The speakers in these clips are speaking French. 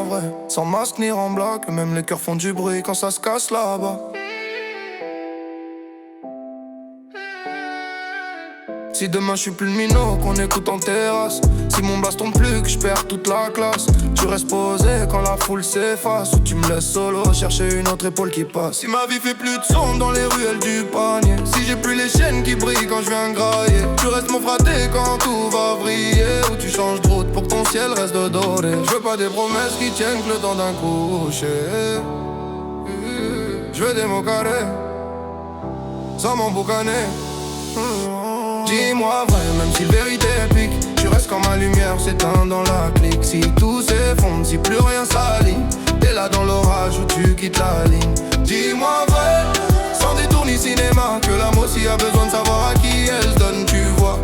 vrai, sans masque ni en blague. Même les cœurs font du bruit quand ça se casse là-bas. Si demain je suis plus le minot qu'on écoute en terrasse, si mon blast tombe plus que je perds toute la classe, tu restes posé quand la foule s'efface, ou tu me laisses solo chercher une autre épaule qui passe. Si ma vie fait plus de son dans les ruelles du panier, si j'ai plus les chaînes qui brillent quand je viens grailler, tu restes mon fraté quand tout va briller, ou tu changes de route pour que ton ciel reste de doré. Je veux pas des promesses qui tiennent que le temps d'un coucher. Je veux des mots carrés, sans m'emboucaner. Dis-moi vrai, même si la vérité pique, tu restes comme ma lumière s'éteint dans la clique. Si tout s'effondre, si plus rien s'aligne, t'es là dans l'orage où tu quittes la ligne. Dis-moi vrai, sans détour ni cinéma, que l'âme aussi a besoin de savoir à qui elle se donne, tu vois.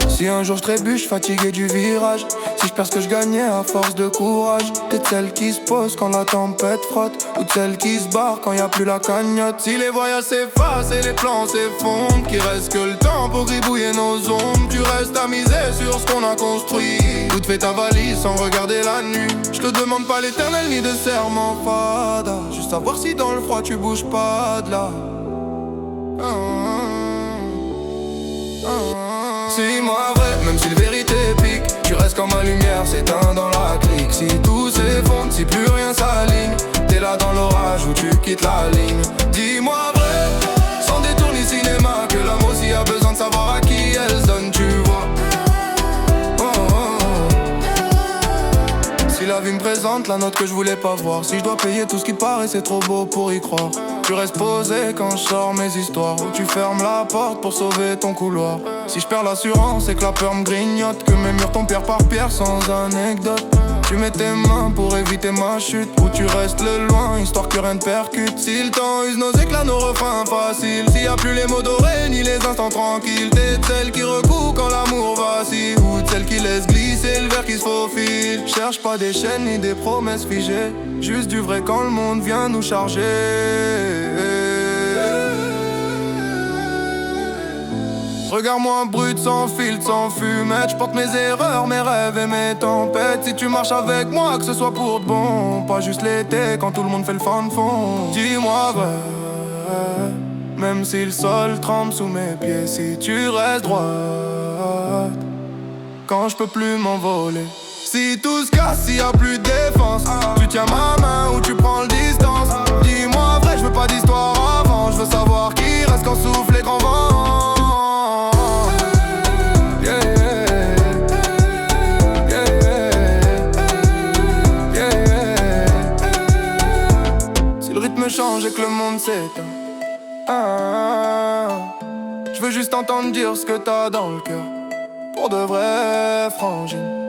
Si un jour je trébuche, fatigué du virage, si je perds ce que je gagnais à force de courage, t'es de celle qui se pose quand la tempête frotte, ou de celle qui se barre quand y a plus la cagnotte. Si les voyages s'effacent et les plans s'effondrent, qu'il reste que le temps pour gribouiller nos ombres, tu restes à miser sur ce qu'on a construit, ou te fais ta valise sans regarder la nuit. Je te demande pas l'éternel ni de serment fada, juste savoir si dans le froid tu bouges pas de là. Dis-moi vrai, même si la vérité pique, tu restes comme ma lumière s'éteint dans la clique. Si tout s'effondre, si plus rien s'aligne, t'es là dans l'orage où tu quittes la ligne. Dis-moi vrai, sans détour ni cinéma, que l'âme aussi a besoin de savoir à qui elle se donne, tu vois. Si la vie me présente la note que je voulais pas voir, si je dois payer tout ce qui paraît, c'est trop beau pour y croire. Tu restes posé quand je sors mes histoires, ou tu fermes la porte pour sauver ton couloir. Si je perds l'assurance et que la peur me grignote, que mes murs tombent pierre par pierre sans anecdote, tu mets tes mains pour éviter ma chute, ou tu restes le loin histoire que rien ne percute. Si le temps use nos éclats, nos refrains faciles, s'il y a plus les mots dorés ni les instants tranquilles, t'es de celle qui recoue quand l'amour vacille, ou de celle qui laisse glisser le verre qui se faufile. Cherche pas des chaînes ni des promesses figées, juste du vrai quand le monde vient nous charger. Regarde-moi brut, sans filtre, sans fumette. Je porte mes erreurs, mes rêves et mes tempêtes. Si tu marches avec moi, que ce soit pour de bon, pas juste l'été quand tout le monde fait le fin de fond. Dis-moi vrai, même si le sol tremble sous mes pieds, si tu restes droite quand je peux plus m'envoler. Si tout se casse, s'il y a plus de défense, tu tiens ma main ou tu prends le distance. Dis-moi vrai, je veux pas d'histoire avant, je veux savoir qui reste quand souffle les grands vents. Change et que le monde s'éteint, je veux juste entendre dire ce que t'as dans le cœur, pour de vraies frangines.